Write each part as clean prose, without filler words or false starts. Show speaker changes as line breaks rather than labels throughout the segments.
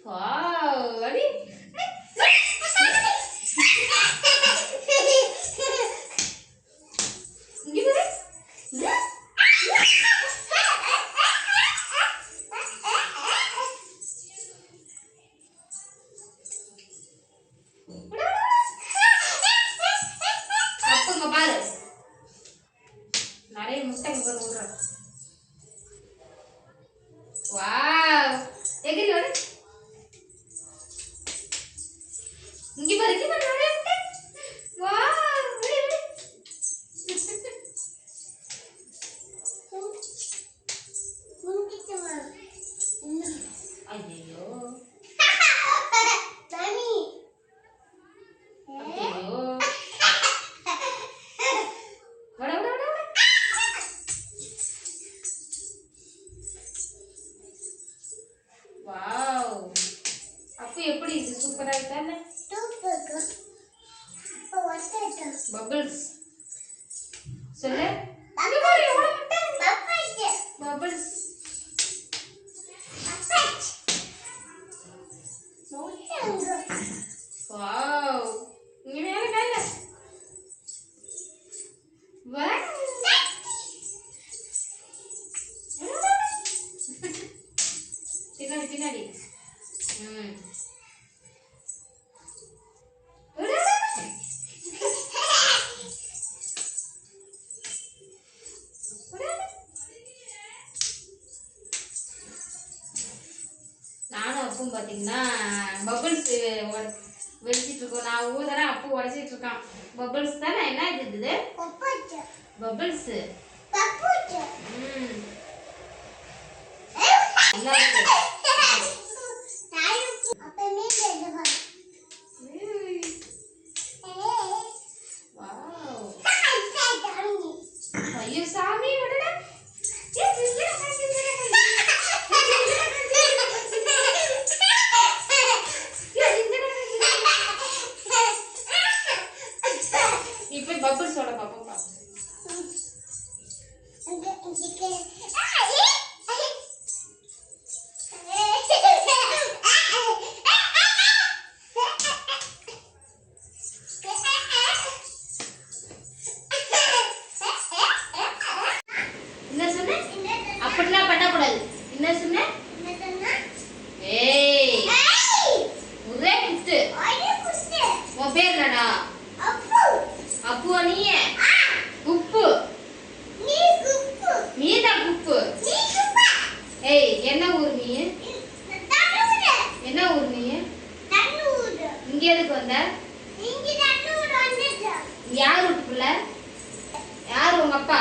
Wow அடி இங்க பாரு அப்பங்க பாரு நிறைய முட்டை போடுறோம். வாவ் எகிரி வர இங்க பாரு நிறைய முட்டை. வாவ் ஐயோ வாவ் அப்ப எப்படி இது சூப்பரா இருக்கானே பபிள்ஸ் சொல்லு பபிள்ஸ் வாவ் இங்க மேல மேல வாவ் பின்னாடி பின்னாடி நானும் அப்பும் பாத்தீங்கன்னா பபிள்ஸ் வெடிச்சிட்டு இருக்கோம். நான் ஊதறேன் அப்பு உடச்சிட்டு இருக்கான். பபிள்ஸ் தானே என்ன இது பபிள்ஸ் நல்லா இருக்கு. ஐயோ சாமி விடுடா இப்ப பபிள்ஸோட பாப்பா அப்படிலாம் பண்ணக்கூடாது. என்ன சொன்ன? ஏய் ஒரே குத்து. உன் பேர் என்னடா? அப்பு. நீ குப்பு. நீ தான் குப்பு. ஏய் என்ன ஊர் நீ? என்ன ஊர் நீ? இங்க எதுக்கு வந்த? யார் வீட்டுக்குள்ள? யார் உங்க அப்பா?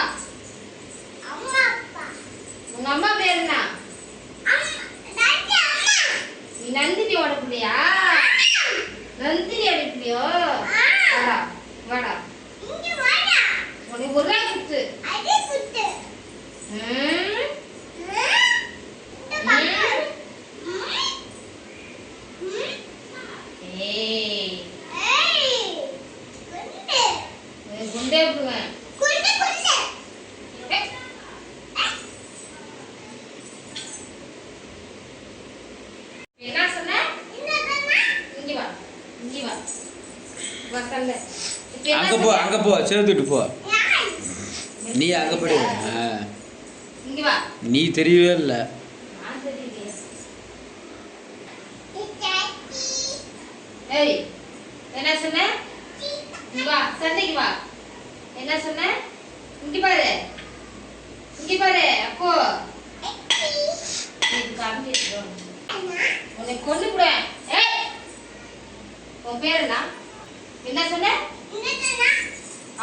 உங்க அம்மா பேர் என்ன? நீ நந்தினியோட பிள்ளையா? நந்தினியோட பிள்ளையோ? வாடா வாடா உனக்கு ஒரே குத்து. குண்டே விடுவேன். என்ன சொன்ன? இங்க வா இங்க வா வக்கல்ல.
அங்க போ சேர்த்துட்டு போ. நீ அங்க போடு.
இங்க வா.
நீ தெரியவே இல்ல.
நான் தெரியல. ஏய் என்ன சொன்ன? இங்க வா சண்டைக்கு வா. என்ன சொன்ன? இங்க பாரு அப்போ இது காமிச்சு உன்னை கொண்டு போடுவேன். ஏய் உன் பேர் என்ன சொன்ன?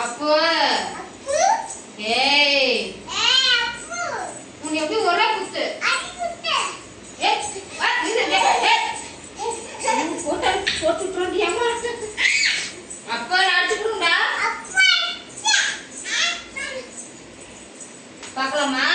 அப்போ ஏய் உன்னை எப்படி ஒரே குத்து. போட்டு அம்மா அப்போ அடிச்சுடுண்டா. பார்க்கலாமா?